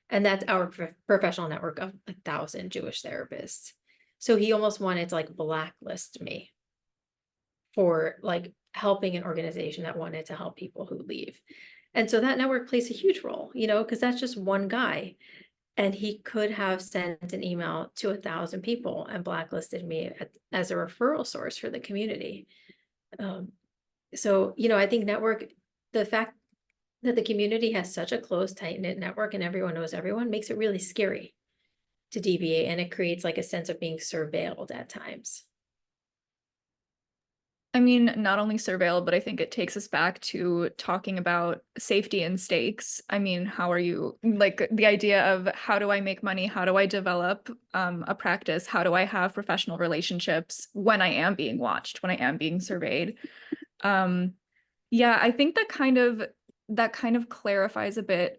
And that's our professional network of 1,000 Jewish therapists. So he almost wanted to like blacklist me for like helping an organization that wanted to help people who leave. And so that network plays a huge role, you know, because that's just one guy. And he could have sent an email to 1,000 people and blacklisted me as a referral source for the community. So, you know, I think the fact that the community has such a close, tight-knit network and everyone knows everyone makes it really scary to deviate. And it creates like a sense of being surveilled at times. I mean, not only surveilled, but I think it takes us back to talking about safety and stakes. I mean, how are you, like the idea of how do I make money? How do I develop a practice? How do I have professional relationships when I am being watched, when I am being surveyed? Yeah, I think that kind of clarifies a bit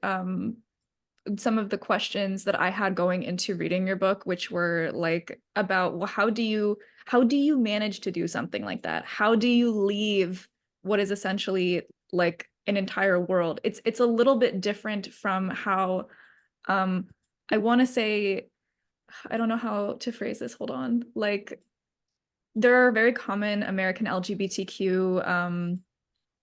some of the questions that I had going into reading your book, which were like about, well, how do you manage to do something like that? How do you leave what is essentially like an entire world? It's a little bit different from how I want to say, I don't know how to phrase this. Hold on. Like there are very common American LGBTQ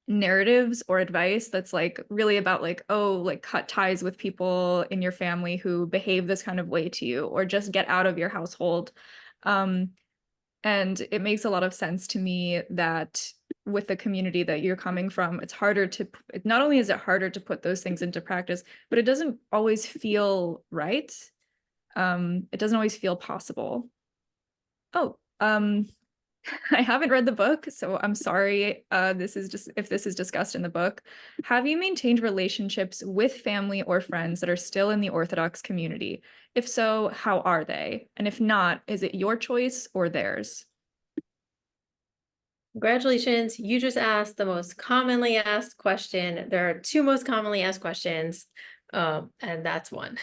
narratives or advice that's like really about like, oh, like cut ties with people in your family who behave this kind of way to you, or just get out of your household. And it makes a lot of sense to me that with the community that you're coming from, it's harder to, not only is it harder to put those things into practice, but it doesn't always feel right. It doesn't always feel possible. Oh, I haven't read the book, so I'm sorry. This is just if this is discussed in the book. Have you maintained relationships with family or friends that are still in the Orthodox community? If so, how are they? And if not, is it your choice or theirs? Congratulations, you just asked the most commonly asked question. There are two most commonly asked questions, and that's one.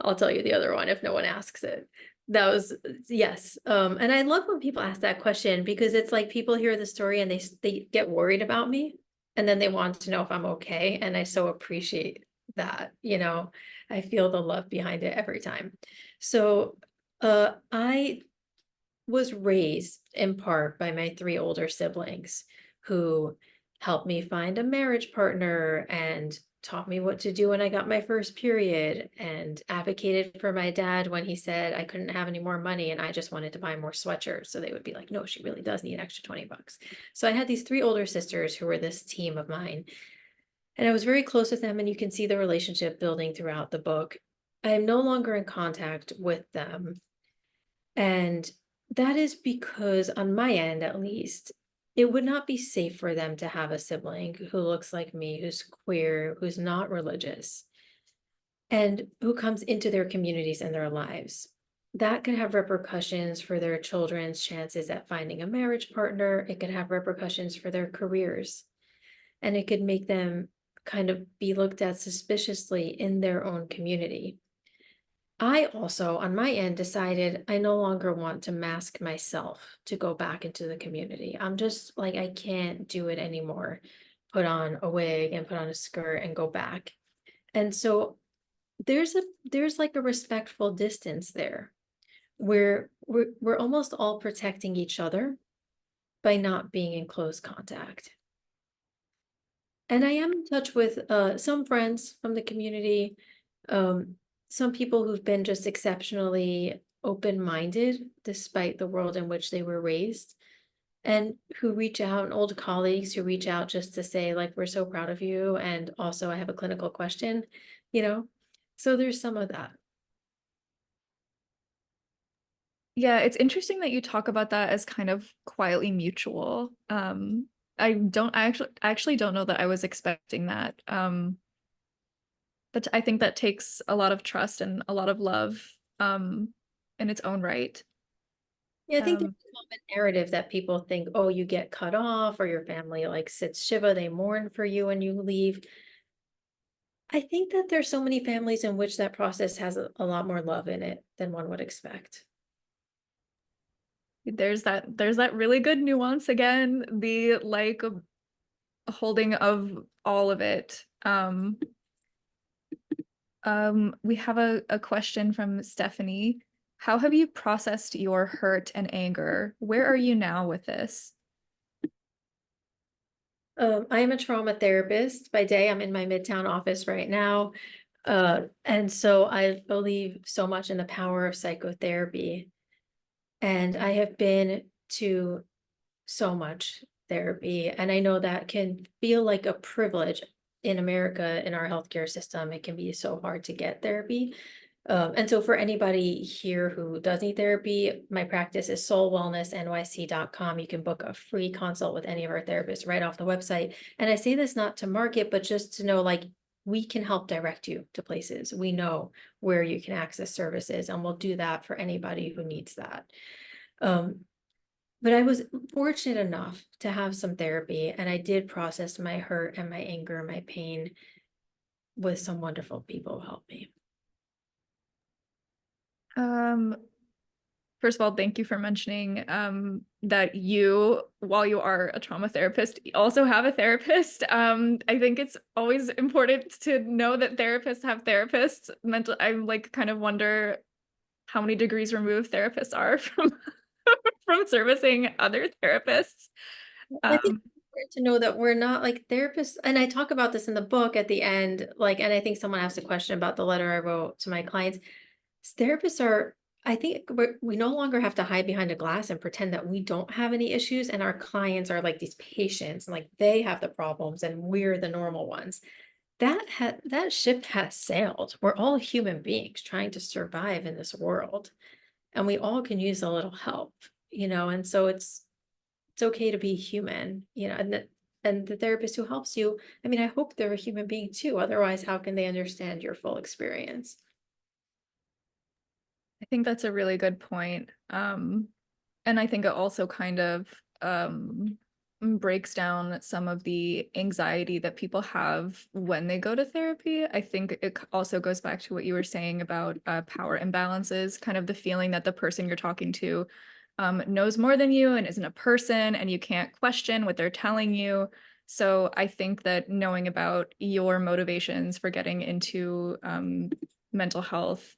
I'll tell you the other one if no one asks it. That was yes. And I love when people ask that question because it's like people hear the story and they get worried about me, and then they want to know if I'm okay. And I so appreciate that. You know, I feel the love behind it every time. So, I was raised in part by my three older siblings who helped me find a marriage partner and taught me what to do when I got my first period and advocated for my dad when he said I couldn't have any more money and I just wanted to buy more sweatshirts. So they would be like, no, she really does need an extra 20 bucks. So I had these three older sisters who were this team of mine. And I was very close with them, and you can see the relationship building throughout the book. I am no longer in contact with them. And that is because, on my end at least, it would not be safe for them to have a sibling who looks like me, who's queer, who's not religious, and who comes into their communities and their lives. That could have repercussions for their children's chances at finding a marriage partner. It could have repercussions for their careers, and it could make them kind of be looked at suspiciously in their own community. I also, on my end, decided I no longer want to mask myself to go back into the community. I'm just like, I can't do it anymore. Put on a wig and put on a skirt and go back. And so there's like a respectful distance there where we're almost all protecting each other by not being in close contact. And I am in touch with some friends from the community, some people who've been just exceptionally open-minded despite the world in which they were raised, and who reach out, and old colleagues who reach out just to say, like, we're so proud of you, and also I have a clinical question, you know? So there's some of that. Yeah, it's interesting that you talk about that as kind of quietly mutual. I actually don't know that I was expecting that. But I think that takes a lot of trust and a lot of love. in its own right. Yeah, I think there's Um, a common narrative that people think, oh, you get cut off or your family like sits Shiva, they mourn for you when you leave. I think that there's so many families in which that process has a lot more love in it than one would expect. there's that really good nuance again, the like holding of all of it. We have a question from Stephanie. How have you processed your hurt and anger? Where are you now with this? I am a trauma therapist by day. I'm in my Midtown office right now. And so I believe so much in the power of psychotherapy. And I have been to so much therapy. And I know that can feel like a privilege in America, in our healthcare system. It can be so hard to get therapy. And so for anybody here who does need therapy, my practice is soulwellnessnyc.com. You can book a free consult with any of our therapists right off the website. And I say this not to market, but just to know, like, we can help direct you to places. We know where you can access services, and we'll do that for anybody who needs that. Um, but I was fortunate enough to have some therapy, and I did process my hurt and my anger and my pain with some wonderful people who helped me. Um, First of all, thank you for mentioning that you, while you are a trauma therapist, also have a therapist. I think it's always important to know that therapists have therapists. I like kind of wonder how many degrees removed therapists are from from servicing other therapists. I think Um, it's important to know that we're not like therapists, and I talk about this in the book at the end, like, and I think someone asked a question about the letter I wrote to my clients. Therapists are, I think we no longer have to hide behind a glass and pretend that we don't have any issues, and our clients are like these patients, and like they have the problems, and we're the normal ones. That ship has sailed. We're all human beings trying to survive in this world, and we all can use a little help, and so it's okay to be human, and the therapist who helps you, I mean, I hope they're a human being too. Otherwise, how can they understand your full experience? I think that's a really good point. And I think it also kind of breaks down some of the anxiety that people have when they go to therapy. I think it also goes back to what you were saying about power imbalances, kind of the feeling that the person you're talking to knows more than you and isn't a person, and you can't question what they're telling you. So I think that knowing about your motivations for getting into mental health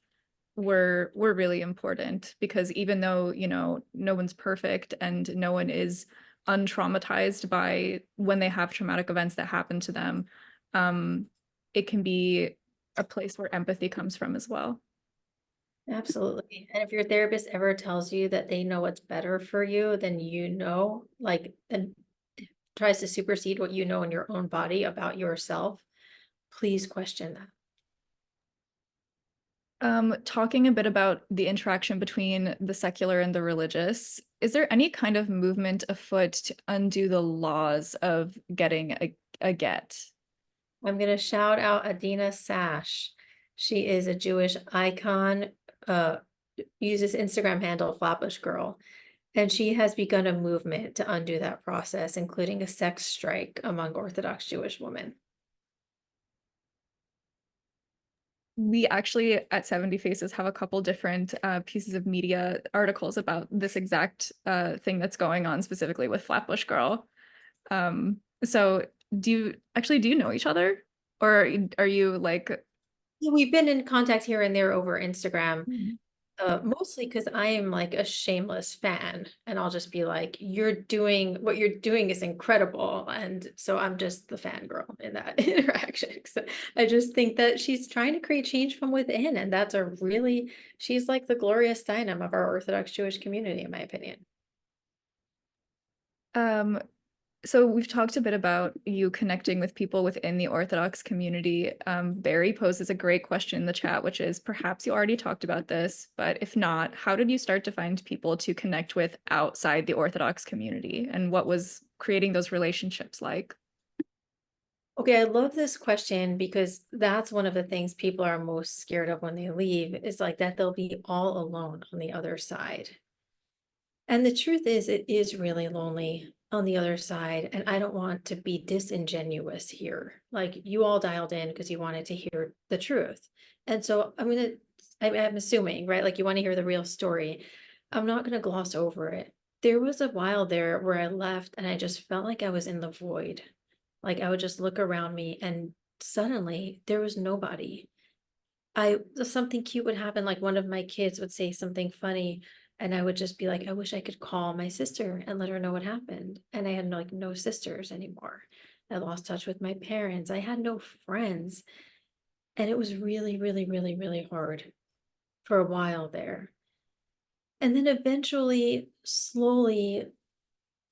were really important, because even though, no one's perfect and no one is untraumatized by when they have traumatic events that happen to them, um, it can be a place where empathy comes from as well. Absolutely. And if your therapist ever tells you that they know what's better for you than like, and tries to supersede what you know in your own body about yourself, please question that. Talking a bit about the interaction between the secular and the religious, is there any kind of movement afoot to undo the laws of getting a get? I'm going to shout out Adina Sash. She is a Jewish icon, uh, uses Instagram handle Flatbush Girl. And she has begun a movement to undo that process, including a sex strike among Orthodox Jewish women. We actually at 70 Faces have a couple different pieces of media articles about this exact thing that's going on specifically with Flatbush Girl. So do you know each other? Or are you like Yeah, we've been in contact here and there over Instagram, Mhm. mostly because I am like a shameless fan, and I'll just be like, what you're doing is incredible. And so I'm just the fangirl in that interaction. So I just think that she's trying to create change from within. And she's like the Gloria Steinem of our Orthodox Jewish community, in my opinion. um so we've talked a bit about you connecting with people within the Orthodox community. Barry poses a great question in the chat, which is perhaps you already talked about this, but if not, how did you start to find people to connect with outside the Orthodox community? And what was creating those relationships like? Okay, I love this question because that's one of the things people are most scared of when they leave is like that they'll be all alone on the other side. And the truth is, it is really lonely on the other side. And I don't want to be disingenuous here. Like you all dialed in because you wanted to hear the truth. And so I'm assuming, right? Like you want to hear the real story. I'm not going to gloss over it. There was a while there where I left and I just felt like I was in the void. Like I would just look around me and suddenly there was nobody. Something cute would happen, like one of my kids would say something funny, and I would just be like, I wish I could call my sister and let her know what happened. And I had like no sisters anymore. I lost touch with my parents. I had no friends. And it was really, really, really, really hard for a while there. And then eventually, slowly,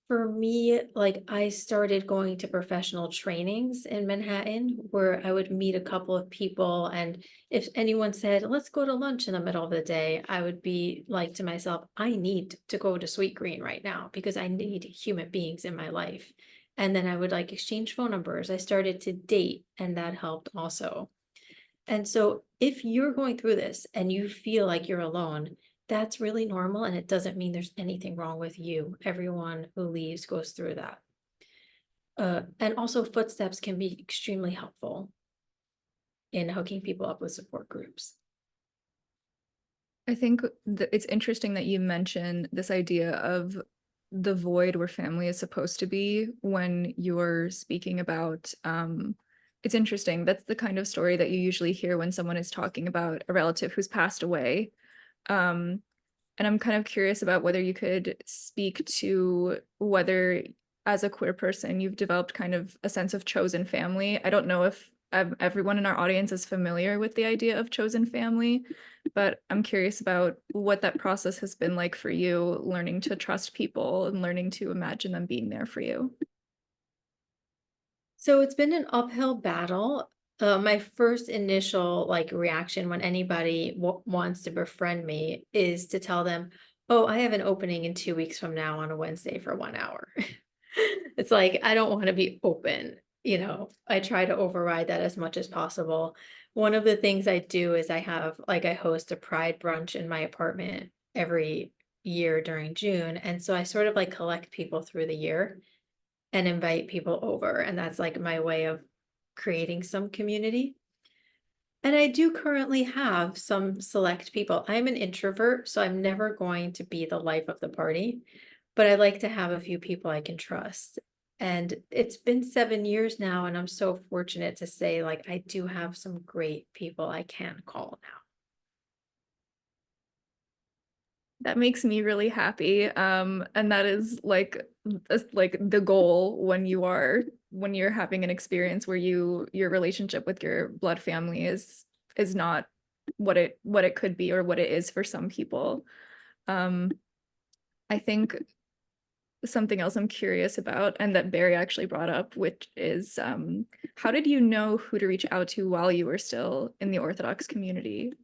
for me, like I started going to professional trainings in Manhattan where I would meet a couple of people. And if anyone said, let's go to lunch in the middle of the day, I would be like to myself, I need to go to Sweet Green right now because I need human beings in my life. And then I would like exchange phone numbers. I started to date, and that helped also. And so if you're going through this and you feel like you're alone, that's really normal. And it doesn't mean there's anything wrong with you. Everyone who leaves goes through that. And also, footsteps can be extremely helpful in hooking people up with support groups. I think it's interesting that you mention this idea of the void where family is supposed to be when you're speaking about it's interesting. That's the kind of story that you usually hear when someone is talking about a relative who's passed away. Um, and I'm kind of curious about whether you could speak to whether, as a queer person, you've developed kind of a sense of chosen family. I don't know if everyone in our audience is familiar with the idea of chosen family, but I'm curious about what that process has been like for you, learning to trust people and learning to imagine them being there for you. So it's been an uphill battle. My first initial like reaction when anybody wants to befriend me is to tell them, "Oh, I have an opening in 2 weeks from now on a Wednesday for 1 hour." It's like I don't want to be open. I try to override that as much as possible. One of the things I do is I host a pride brunch in my apartment every year during June, and so I sort of like collect people through the year and invite people over. And that's like my way of creating some community. And I do currently have some select people. I'm an introvert, so I'm never going to be the life of the party, but I like to have a few people I can trust. And it's been 7 years now, and I'm so fortunate to say, like, I do have some great people I can call now. That makes me really happy. And that is like the goal when you're having an experience where your relationship with your blood family is not what it could be or what it is for some people. Um, I think something else I'm curious about and that Barry actually brought up, which is how did you know who to reach out to while you were still in the Orthodox community?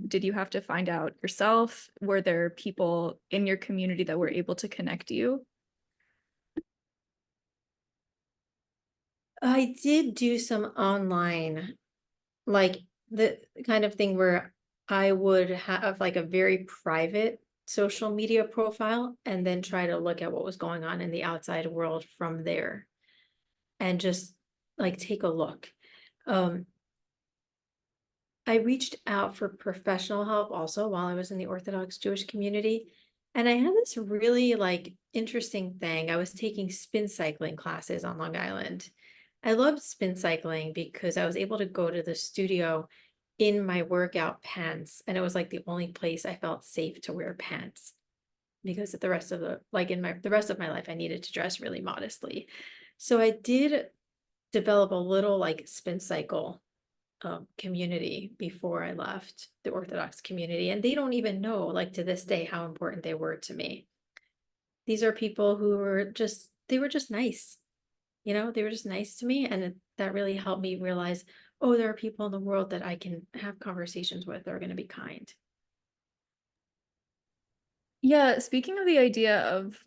Did you have to find out yourself? Were there people in your community that were able to connect you? I did do some online, like the kind of thing where I would have like a very private social media profile and then try to look at what was going on in the outside world from there and just like take a look. Um, I reached out for professional help also while I was in the Orthodox Jewish community. And I had this really like interesting thing. I was taking spin cycling classes on Long Island. I loved spin cycling because I was able to go to the studio in my workout pants. And it was like the only place I felt safe to wear pants because the rest of the rest of my life, I needed to dress really modestly. So I did develop a little like spin cycle community before I left the Orthodox community. And they don't even know, like to this day, how important they were to me. These are people who they were just nice. They were just nice to me. And that really helped me realize, oh, there are people in the world that I can have conversations with that are going to be kind. Yeah, speaking of the idea of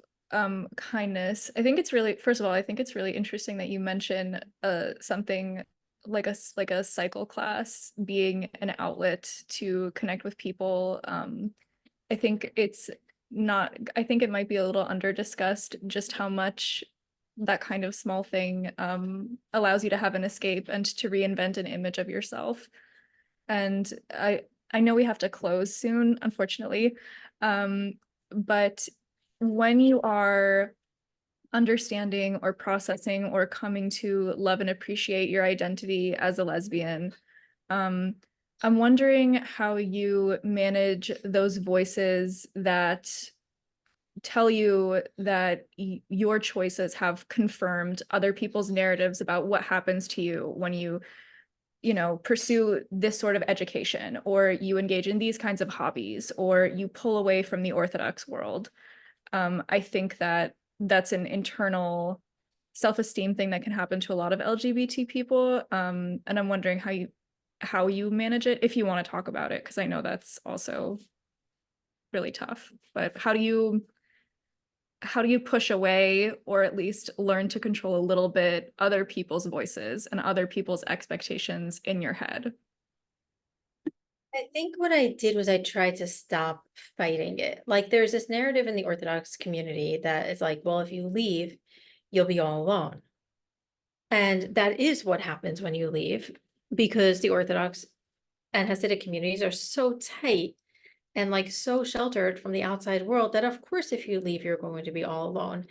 kindness. I think it's really, first of all, I think it's really interesting that you mention something like a cycle class being an outlet to connect with people. I think it's not, I think it might be a little under discussed just how much that kind of small thing allows you to have an escape and to reinvent an image of yourself. And I know we have to close soon, unfortunately. But when you are understanding or processing or coming to love and appreciate your identity as a lesbian, I'm wondering how you manage those voices that tell you that your choices have confirmed other people's narratives about what happens to you when you know, pursue this sort of education, or you engage in these kinds of hobbies, or you pull away from the Orthodox world. I think that that's an internal self-esteem thing that can happen to a lot of LGBT people. And I'm wondering how you manage it, if you want to talk about it, because I know that's also really tough. But how do you push away, or at least learn to control a little bit, other people's voices and other people's expectations in your head? I think what I did was I tried to stop fighting it. Like there's this narrative in the Orthodox community that is like, well, if you leave, you'll be all alone. And that is what happens when you leave, because the Orthodox and Hasidic communities are so tight and like so sheltered from the outside world that of course if you leave, you're going to be all alone.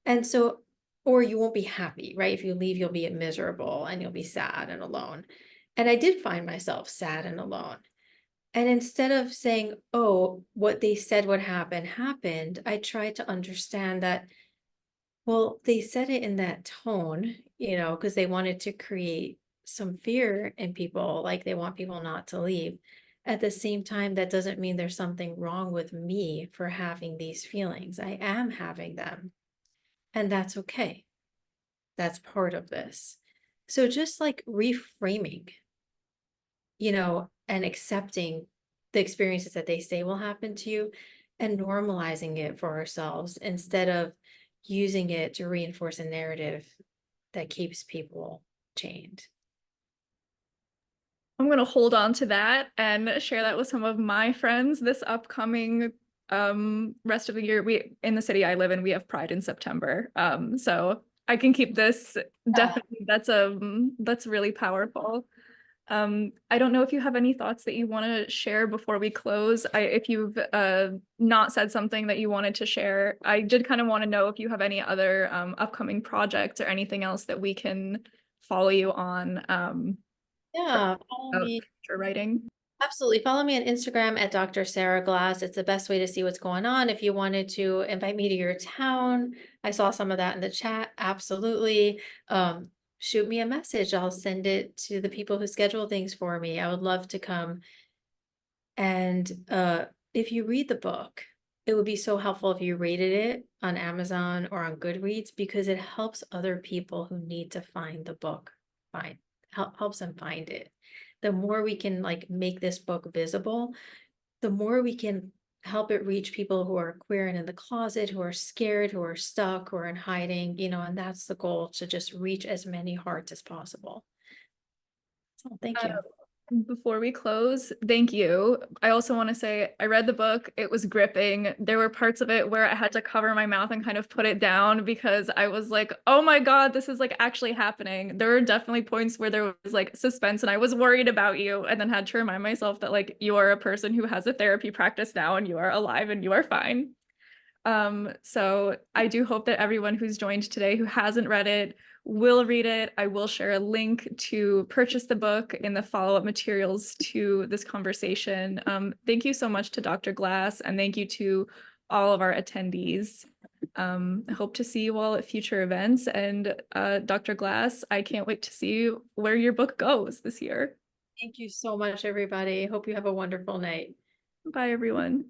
And so, or you won't be happy, right? If you leave, you'll be miserable and you'll be sad and alone. And I did find myself sad and alone. And instead of saying, oh, what they said would happen happened, I tried to understand that, well, they said it in that tone, because they wanted to create some fear in people, like they want people not to leave. At the same time, that doesn't mean there's something wrong with me for having these feelings. I am having them, and that's okay. That's part of this. So just like reframing, and accepting the experiences that they say will happen to you and normalizing it for ourselves instead of using it to reinforce a narrative that keeps people chained. I'm gonna hold on to that and share that with some of my friends this upcoming rest of the year. We in the city I live in, we have Pride in September. So I can keep this Yeah. definitely. That's really powerful. I don't know if you have any thoughts that you want to share before we close. If you've not said something that you wanted to share, I did kind of want to know if you have any other upcoming projects or anything else that we can follow you on for Yeah, follow me. future writing. Absolutely. Follow me on Instagram at Dr. Sara Glass. It's the best way to see what's going on. If you wanted to invite me to your town, I saw some of that in the chat. Absolutely. Shoot me a message. I'll send it to the people who schedule things for me. I would love to come. And if you read the book, it would be so helpful if you rated it on Amazon or on Goodreads, because it helps other people who need to find the book helps them find it. The more we can like make this book visible, the more we can help it reach people who are queer and in the closet, who are scared, who are stuck, who are in hiding, and that's the goal, to just reach as many hearts as possible. So thank you. Before we close, thank you. I also want to say I read the book. It was gripping. There were parts of it where I had to cover my mouth and kind of put it down because I was like, oh my God, this is like actually happening. There were definitely points where there was like suspense and I was worried about you, and then had to remind myself that like you are a person who has a therapy practice now and you are alive and you are fine. So I do hope that everyone who's joined today who hasn't read it will read it. I will share a link to purchase the book in the follow-up materials to this conversation. Thank you so much to Dr. Glass, and thank you to all of our attendees. I hope to see you all at future events. And Dr. Glass, I can't wait to see where your book goes this year. Thank you so much, everybody. Hope you have a wonderful night. Bye, everyone.